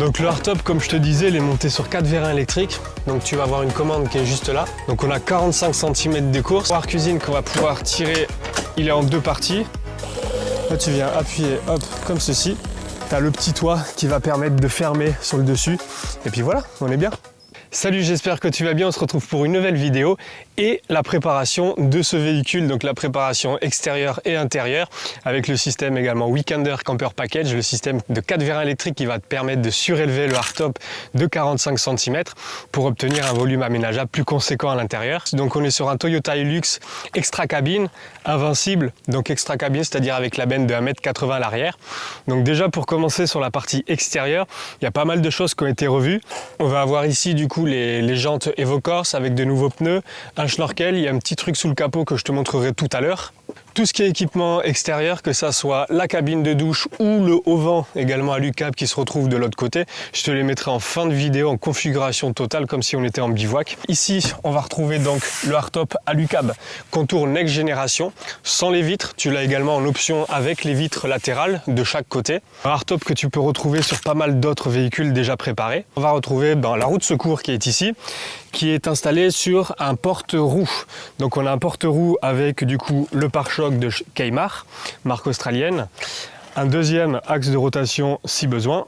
Donc le hardtop, comme je te disais, il est monté sur 4 vérins électriques. Donc tu vas avoir une commande qui est juste là. Donc on a 45 cm de course. Le cuisine qu'on va pouvoir tirer, il est en 2 parties. Là tu viens appuyer, hop, comme ceci. Tu as le petit toit qui va permettre de fermer sur le dessus. Et puis voilà, on est bien. Salut, j'espère que tu vas bien, on se retrouve pour une nouvelle vidéo et la préparation de ce véhicule, donc la préparation extérieure et intérieure avec le système également Weekender Camper Package, le système de 4 vérins électriques qui va te permettre de surélever le hardtop de 45 cm pour obtenir un volume aménageable plus conséquent à l'intérieur. Donc on est sur un Toyota Hilux extra cabine, invincible, donc extra cabine, c'est-à-dire avec la benne de 1,80 m à l'arrière. Donc déjà pour commencer sur la partie extérieure, il y a pas mal de choses qui ont été revues. On va avoir ici du coup les jantes EvoCorse avec de nouveaux pneus, un schnorkel, il y a un petit truc sous le capot que je te montrerai tout à l'heure. Tout ce qui est équipement extérieur, que ça soit la cabine de douche ou le haut-vent également à l'UCAB qui se retrouve de l'autre côté, je te les mettrai en fin de vidéo en configuration totale comme si on était en bivouac. Ici, on va retrouver donc le hardtop à l'UCAB contour Next Generation, sans les vitres. Tu l'as également en option avec les vitres latérales de chaque côté. Un hardtop que tu peux retrouver sur pas mal d'autres véhicules déjà préparés. On va retrouver la roue de secours qui est ici, qui est installée sur un porte-roue. Donc on a un porte-roue avec du coup le pare-choc de Keimar, marque australienne, un deuxième axe de rotation si besoin,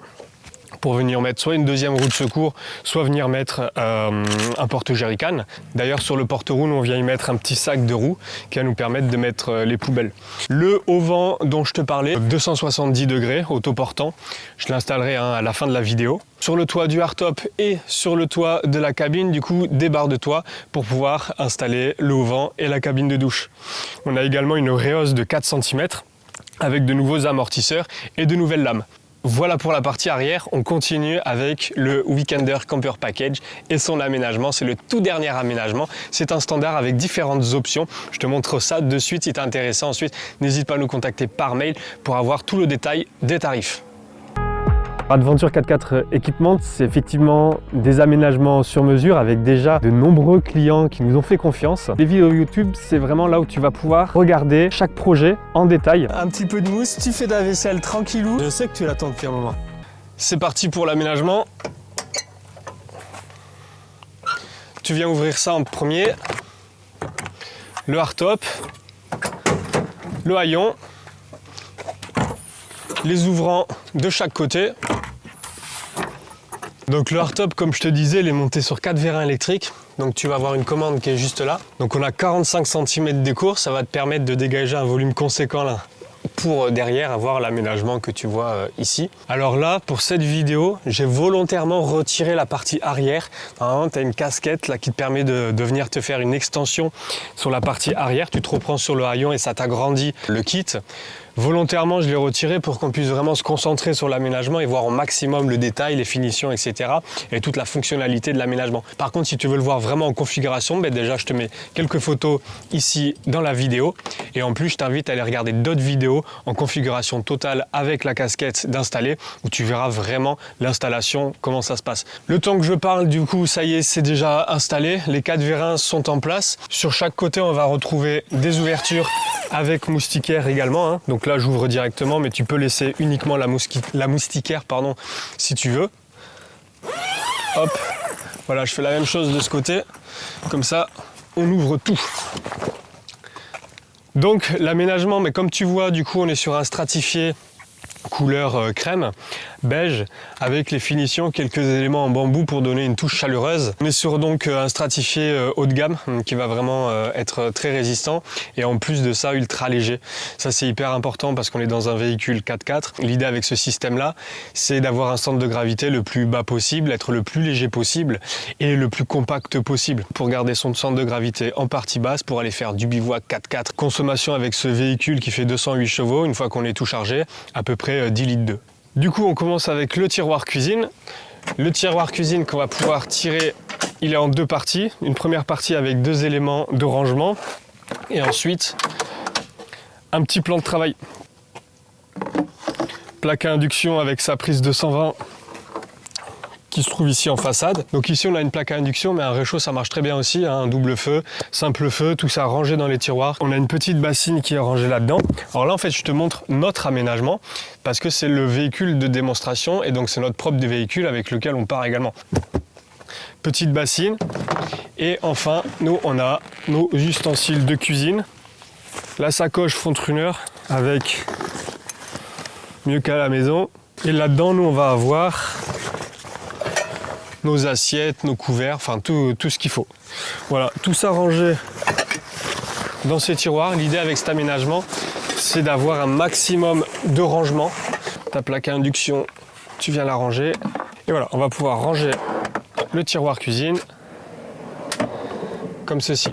pour venir mettre soit une deuxième roue de secours, soit venir mettre un porte-jerrycan. D'ailleurs sur le porte-roue, on vient y mettre un petit sac de roues qui va nous permettre de mettre les poubelles. Le haut-vent dont je te parlais, 270 degrés, autoportant, je l'installerai à la fin de la vidéo. Sur le toit du hardtop et sur le toit de la cabine, du coup, des barres de toit pour pouvoir installer le haut-vent et la cabine de douche. On a également une rehausse de 4 cm avec de nouveaux amortisseurs et de nouvelles lames. Voilà pour la partie arrière, on continue avec le Weekender Camper Package et son aménagement, c'est le tout dernier aménagement. C'est un standard avec différentes options, je te montre ça de suite si t'es intéressé. Ensuite, n'hésite pas à nous contacter par mail pour avoir tout le détail des tarifs. Adventure 4x4 Equipment, c'est effectivement des aménagements sur mesure avec déjà de nombreux clients qui nous ont fait confiance. Les vidéos YouTube, c'est vraiment là où tu vas pouvoir regarder chaque projet en détail. Un petit peu de mousse, tu fais ta vaisselle tranquillou. Je sais que tu l'attends depuis un moment. C'est parti pour l'aménagement. Tu viens ouvrir ça en premier. Le hardtop, le haillon, les ouvrants de chaque côté. Donc le hardtop, comme je te disais, il est monté sur 4 vérins électriques. Donc tu vas avoir une commande qui est juste là. Donc on a 45 cm de course, ça va te permettre de dégager un volume conséquent là pour derrière avoir l'aménagement que tu vois ici. Alors là, pour cette vidéo, j'ai volontairement retiré la partie arrière. Normalement, tu as une casquette là qui te permet de venir te faire une extension sur la partie arrière. Tu te reprends sur le haillon et ça t'agrandit le kit. Volontairement, je l'ai retiré pour qu'on puisse vraiment se concentrer sur l'aménagement et voir au maximum le détail, les finitions, etc. et toute la fonctionnalité de l'aménagement. Par contre, si tu veux le voir vraiment en configuration, déjà, je te mets quelques photos ici dans la vidéo. Et en plus, je t'invite à aller regarder d'autres vidéos en configuration totale avec la casquette d'installer où tu verras vraiment l'installation, comment ça se passe. Le temps que je parle, du coup, ça y est, c'est déjà installé. Les 4 vérins sont en place. Sur chaque côté, on va retrouver des ouvertures avec moustiquaire également, hein. Donc là, j'ouvre directement, mais tu peux laisser uniquement la moustiquaire, si tu veux. Hop, voilà, je fais la même chose de ce côté. Comme ça, on ouvre tout. Donc l'aménagement, mais comme tu vois, du coup, on est sur un stratifié couleur crème, beige, avec les finitions, quelques éléments en bambou pour donner une touche chaleureuse. On est sur donc un stratifié haut de gamme qui va vraiment être très résistant et en plus de ça ultra léger. Ça c'est hyper important parce qu'on est dans un véhicule 4x4. L'idée avec ce système là, c'est d'avoir un centre de gravité le plus bas possible, être le plus léger possible et le plus compact possible pour garder son centre de gravité en partie basse pour aller faire du bivouac 4x4. Consommation avec ce véhicule qui fait 208 chevaux, une fois qu'on est tout chargé, à peu près 10 litres d'eau. Du coup, on commence avec le tiroir cuisine. Le tiroir cuisine qu'on va pouvoir tirer, il est en 2 parties. Une première partie avec 2 éléments de rangement et ensuite un petit plan de travail. Plaque à induction avec sa prise 220 qui se trouve ici en façade. Donc ici on a une plaque à induction, mais un réchaud ça marche très bien aussi, hein, un double feu, simple feu, tout ça rangé dans les tiroirs. On a une petite bassine qui est rangée là-dedans. Alors là en fait je te montre notre aménagement parce que c'est le véhicule de démonstration et donc c'est notre propre véhicule avec lequel on part également. Petite bassine et enfin nous on a nos ustensiles de cuisine, la sacoche Fondrunner avec mieux qu'à la maison et là-dedans nous on va avoir nos assiettes, nos couverts, enfin tout ce qu'il faut. Voilà, tout ça rangé dans ces tiroirs. L'idée avec cet aménagement, c'est d'avoir un maximum de rangement. Ta plaque à induction, tu viens la ranger. Et voilà, on va pouvoir ranger le tiroir cuisine comme ceci.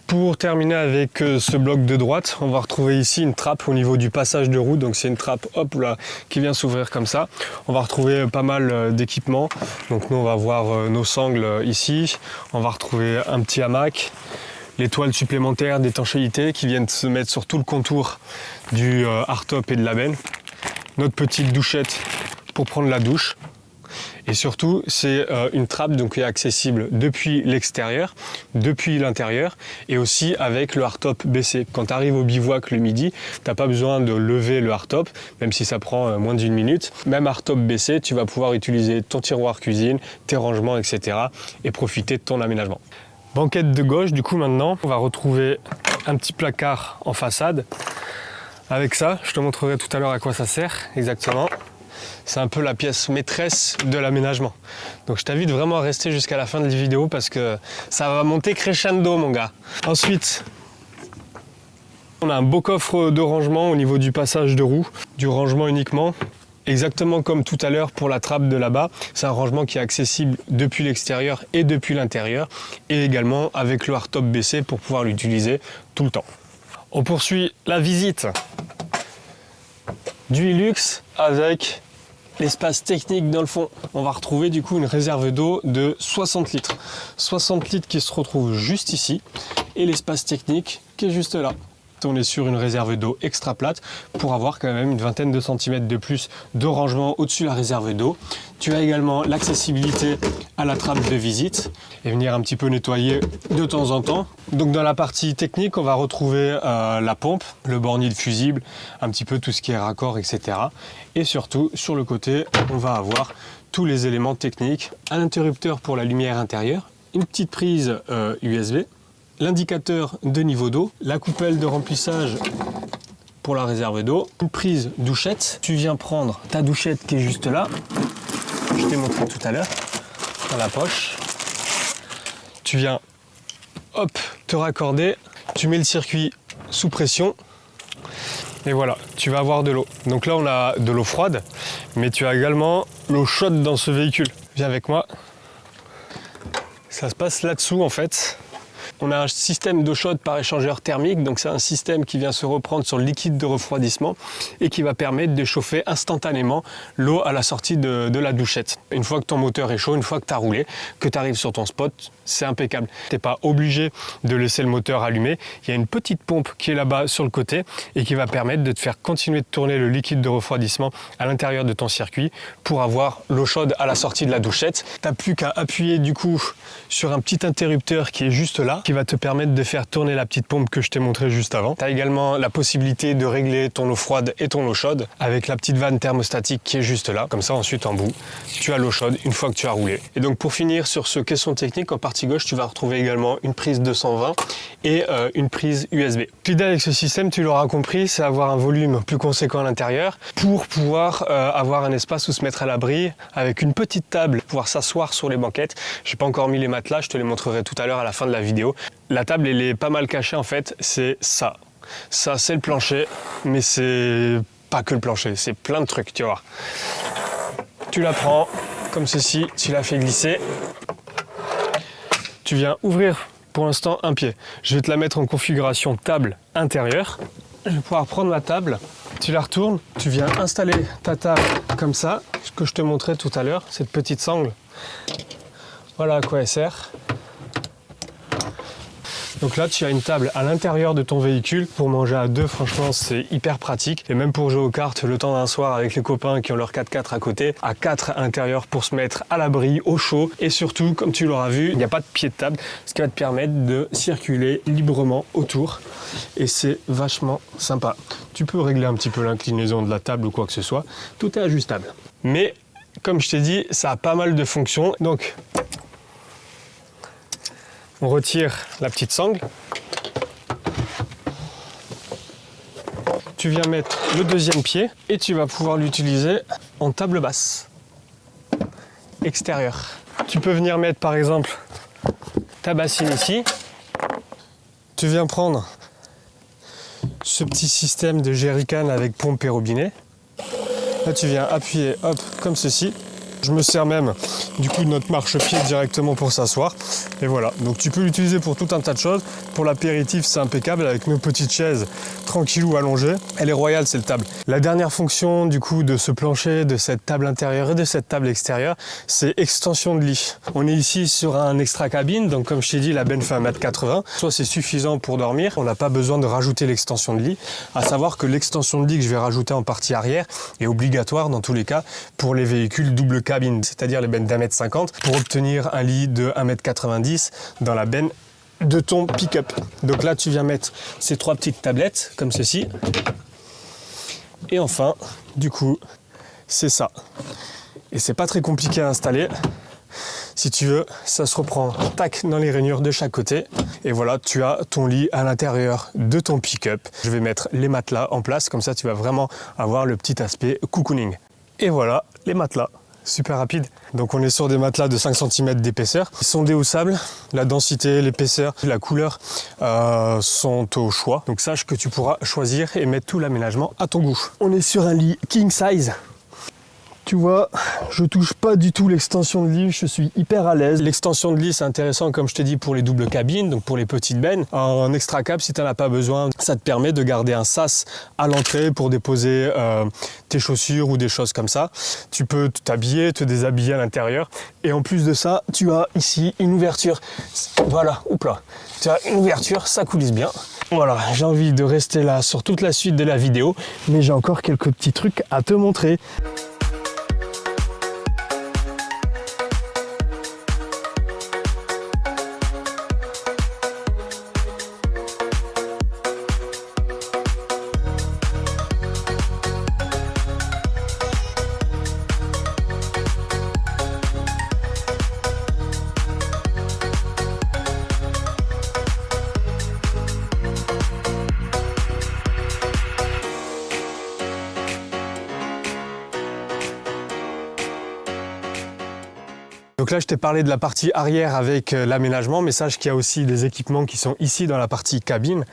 Pour terminer avec ce bloc de droite, on va retrouver ici une trappe au niveau du passage de roue. Donc c'est une trappe hop là qui vient s'ouvrir comme ça. On va retrouver pas mal d'équipements. Donc nous on va voir nos sangles ici. On va retrouver un petit hamac, les toiles supplémentaires d'étanchéité qui viennent se mettre sur tout le contour du hardtop et de la benne. Notre petite douchette pour prendre la douche. Et surtout, c'est une trappe donc, qui est accessible depuis l'extérieur, depuis l'intérieur et aussi avec le hardtop baissé. Quand tu arrives au bivouac le midi, tu n'as pas besoin de lever le hardtop, même si ça prend moins d'1 minute. Même hardtop baissé, tu vas pouvoir utiliser ton tiroir cuisine, tes rangements, etc. et profiter de ton aménagement. Banquette de gauche, du coup maintenant, on va retrouver un petit placard en façade. Avec ça, je te montrerai tout à l'heure à quoi ça sert exactement. C'est un peu la pièce maîtresse de l'aménagement. Donc je t'invite vraiment à rester jusqu'à la fin de la vidéo parce que ça va monter crescendo mon gars. Ensuite, on a un beau coffre de rangement au niveau du passage de roue, du rangement uniquement. Exactement comme tout à l'heure pour la trappe de là-bas, c'est un rangement qui est accessible depuis l'extérieur et depuis l'intérieur et également avec le hardtop baissé pour pouvoir l'utiliser tout le temps. On poursuit la visite du Hilux avec l'espace technique dans le fond. On va retrouver du coup une réserve d'eau de 60 litres. 60 litres qui se retrouve juste ici et l'espace technique qui est juste là. On est sur une réserve d'eau extra plate pour avoir quand même une vingtaine de centimètres de plus de rangement au-dessus de la réserve d'eau. Tu as également l'accessibilité à la trappe de visite et venir un petit peu nettoyer de temps en temps. Donc dans la partie technique, on va retrouver la pompe, le bornier de fusible, un petit peu tout ce qui est raccord, etc. Et surtout, sur le côté, on va avoir tous les éléments techniques, un interrupteur pour la lumière intérieure, une petite prise USB, l'indicateur de niveau d'eau, la coupelle de remplissage pour la réserve d'eau, une prise douchette. Tu viens prendre ta douchette qui est juste là, je t'ai montré tout à l'heure, dans la poche. Tu viens, hop, te raccorder, tu mets le circuit sous pression et voilà, tu vas avoir de l'eau. Donc là on a de l'eau froide, mais tu as également l'eau chaude dans ce véhicule. Viens avec moi. Ça se passe là-dessous en fait. On a un système d'eau chaude par échangeur thermique, donc c'est un système qui vient se reprendre sur le liquide de refroidissement et qui va permettre de chauffer instantanément l'eau à la sortie de la douchette. Une fois que ton moteur est chaud, une fois que tu as roulé, que tu arrives sur ton spot, c'est impeccable. Tu n'es pas obligé de laisser le moteur allumé. Il y a une petite pompe qui est là-bas sur le côté et qui va permettre de te faire continuer de tourner le liquide de refroidissement à l'intérieur de ton circuit pour avoir l'eau chaude à la sortie de la douchette. Tu n'as plus qu'à appuyer du coup sur un petit interrupteur qui est juste là, qui va te permettre de faire tourner la petite pompe que je t'ai montré juste avant. Tu as également la possibilité de régler ton eau froide et ton eau chaude avec la petite vanne thermostatique qui est juste là. Comme ça, ensuite en bout, tu as l'eau chaude une fois que tu as roulé. Et donc pour finir sur ce caisson technique, en partie gauche, tu vas retrouver également une prise 220 et une prise USB. L'idée avec ce système, tu l'auras compris, c'est avoir un volume plus conséquent à l'intérieur pour pouvoir avoir un espace où se mettre à l'abri avec une petite table, pouvoir s'asseoir sur les banquettes. J'ai pas encore mis les matelas, je te les montrerai tout à l'heure à la fin de la vidéo. La table, elle est pas mal cachée en fait, c'est ça. Ça, c'est le plancher, mais c'est pas que le plancher, c'est plein de trucs, tu vois. Tu la prends comme ceci, tu la fais glisser. Tu viens ouvrir pour l'instant un pied. Je vais te la mettre en configuration table intérieure. Je vais pouvoir prendre ma table, tu la retournes, tu viens installer ta table comme ça, ce que je te montrais tout à l'heure, cette petite sangle. Voilà à quoi elle sert. Donc là, tu as une table à l'intérieur de ton véhicule. Pour manger à deux, franchement, c'est hyper pratique. Et même pour jouer aux cartes le temps d'un soir avec les copains qui ont leur 4x4 à côté, à 4 à l'intérieur pour se mettre à l'abri, au chaud. Et surtout, comme tu l'auras vu, il n'y a pas de pied de table, ce qui va te permettre de circuler librement autour. Et c'est vachement sympa. Tu peux régler un petit peu l'inclinaison de la table ou quoi que ce soit. Tout est ajustable. Mais comme je t'ai dit, ça a pas mal de fonctions. Donc, on retire la petite sangle. Tu viens mettre le deuxième pied et tu vas pouvoir l'utiliser en table basse extérieure. Tu peux venir mettre par exemple ta bassine ici. Tu viens prendre ce petit système de jerrycan avec pompe et robinet. Là tu viens appuyer hop comme ceci. Je me sers même du coup de notre marchepied directement pour s'asseoir. Et voilà, donc tu peux l'utiliser pour tout un tas de choses. Pour l'apéritif, c'est impeccable avec nos petites chaises tranquillou allongées. Elle est royale cette table. La dernière fonction du coup de ce plancher, de cette table intérieure et de cette table extérieure, c'est extension de lit. On est ici sur un extra cabine, donc comme je t'ai dit, la benne fait 1,80 m. Soit c'est suffisant pour dormir, on n'a pas besoin de rajouter l'extension de lit. À savoir que l'extension de lit que je vais rajouter en partie arrière est obligatoire dans tous les cas pour les véhicules double cabine, c'est-à-dire les bennes d'1,50 m pour obtenir un lit de 1,90 m dans la benne de ton pick-up. Donc là, tu viens mettre ces trois petites tablettes comme ceci. Et enfin, du coup, c'est ça. Et c'est pas très compliqué à installer. Si tu veux, ça se reprend tac dans les rainures de chaque côté. Et voilà, tu as ton lit à l'intérieur de ton pick-up. Je vais mettre les matelas en place, comme ça tu vas vraiment avoir le petit aspect cocooning. Et voilà, les matelas. Super rapide. Donc on est sur des matelas de 5 cm d'épaisseur. Ils sont déhoussables. La densité, l'épaisseur, la couleur sont au choix. Donc sache que tu pourras choisir et mettre tout l'aménagement à ton goût. On est sur un lit king size. Tu vois, je touche pas du tout l'extension de lit, je suis hyper à l'aise. L'extension de lit, c'est intéressant, comme je te dis, pour les doubles cabines, donc pour les petites bennes. En extra cab, si tu n'en as pas besoin, ça te permet de garder un sas à l'entrée pour déposer tes chaussures ou des choses comme ça. Tu peux t'habiller, te déshabiller à l'intérieur. Et en plus de ça, tu as ici une ouverture. Voilà, oups là. Tu as une ouverture, ça coulisse bien. Voilà, j'ai envie de rester là sur toute la suite de la vidéo, mais j'ai encore quelques petits trucs à te montrer. Donc là, je t'ai parlé de la partie arrière avec l'aménagement, mais sache qu'il y a aussi des équipements qui sont ici dans la partie cabine.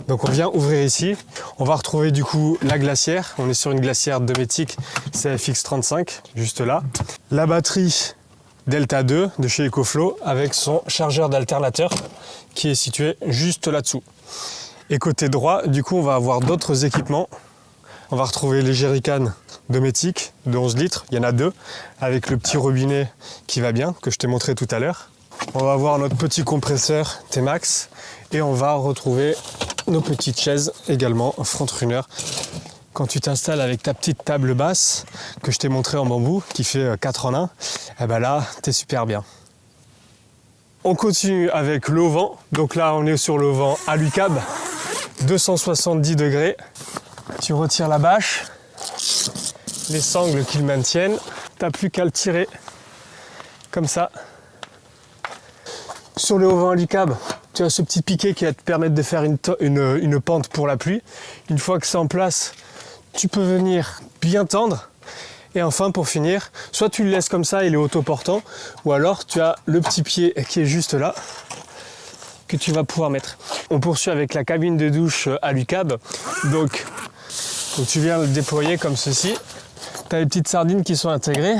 Donc on vient ouvrir ici, on va retrouver du coup la glacière. On est sur une glacière Dometic CFX35, juste là. La batterie Delta 2 de chez EcoFlow avec son chargeur d'alternateur qui est situé juste là-dessous. Et côté droit, du coup, on va avoir d'autres équipements. On va retrouver les jerrycans Dometic de 11 litres, il y en a deux, avec le petit robinet qui va bien, que je t'ai montré tout à l'heure. On va avoir notre petit compresseur T-Max et on va retrouver nos petites chaises également front runner. Quand tu t'installes avec ta petite table basse que je t'ai montré en bambou, qui fait 4 en 1, et ben là, t'es super bien. On continue avec l'auvent. Donc là, on est sur l'auvent Alucab, 270 degrés. Tu retires la bâche, les sangles qui le maintiennent, t'as plus qu'à le tirer comme ça. Sur le auvent Alucab, tu as ce petit piquet qui va te permettre de faire une pente pour la pluie. Une fois que c'est en place, tu peux venir bien tendre. Et enfin, pour finir, soit tu le laisses comme ça, il est autoportant, ou alors tu as le petit pied qui est juste là, que tu vas pouvoir mettre. On poursuit avec la cabine de douche Alucab. Donc tu viens le déployer comme ceci. Tu as les petites sardines qui sont intégrées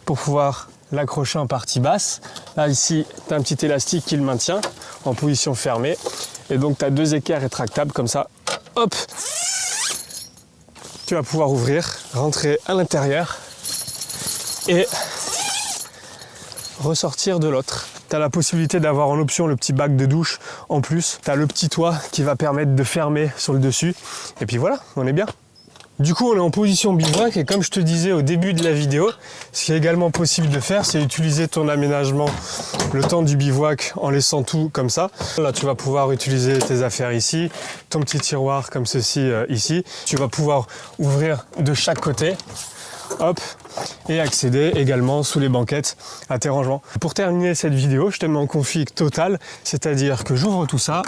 pour pouvoir l'accrocher en partie basse. Là, ici, tu as un petit élastique qui le maintient en position fermée. Et donc, tu as deux équerres rétractables comme ça. Hop! Tu vas pouvoir ouvrir, rentrer à l'intérieur et ressortir de l'autre. Tu tu as la possibilité d'avoir en option le petit bac de douche en plus. Tu as le petit toit qui va permettre de fermer sur le dessus. Et puis voilà, on est bien. Du coup, on est en position bivouac et comme je te disais au début de la vidéo, ce qui est également possible de faire, c'est utiliser ton aménagement le temps du bivouac en laissant tout comme ça. Là, tu vas pouvoir utiliser tes affaires ici, ton petit tiroir comme ceci ici. Tu vas pouvoir ouvrir de chaque côté, hop, et accéder également sous les banquettes à tes rangements. Pour terminer cette vidéo, je te mets en config total, c'est-à-dire que j'ouvre tout ça.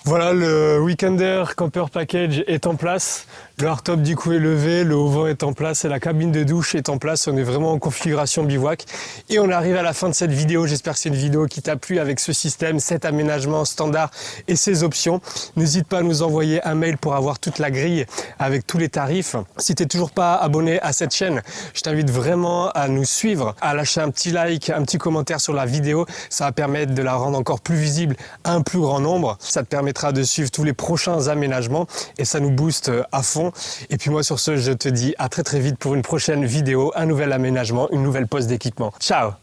Voilà, le Weekender Camper Package est en place, le hardtop du coup est levé, le haut-vent est en place et la cabine de douche est en place. On est vraiment en configuration bivouac et on arrive à la fin de cette vidéo. J'espère que c'est une vidéo qui t'a plu avec ce système, cet aménagement standard et ses options. N'hésite pas à nous envoyer un mail pour avoir toute la grille avec tous les tarifs. Si tu n'es toujours pas abonné à cette chaîne, je t'invite vraiment à nous suivre, à lâcher un petit like, un petit commentaire sur la vidéo. Ça va permettre de la rendre encore plus visible à un plus grand nombre. Ça te permettra de suivre tous les prochains aménagements et ça nous booste à fond. Et puis moi sur ce, je te dis à très vite pour une prochaine vidéo, un nouvel aménagement, une nouvelle pose d'équipement. Ciao!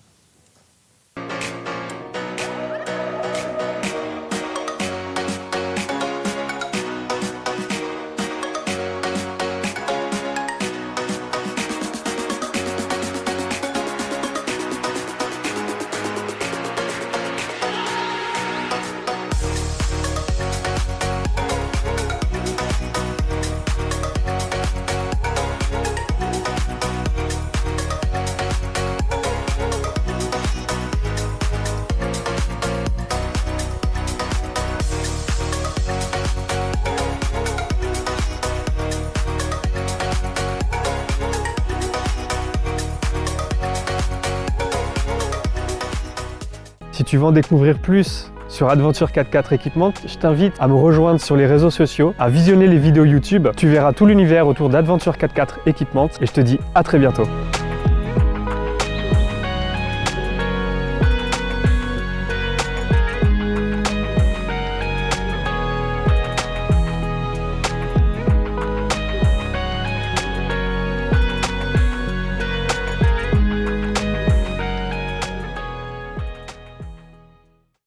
Si tu veux en découvrir plus sur Adventure 4x4 Equipment, je t'invite à me rejoindre sur les réseaux sociaux, à visionner les vidéos YouTube. Tu verras tout l'univers autour d'Adventure 4x4 Equipment et je te dis à très bientôt.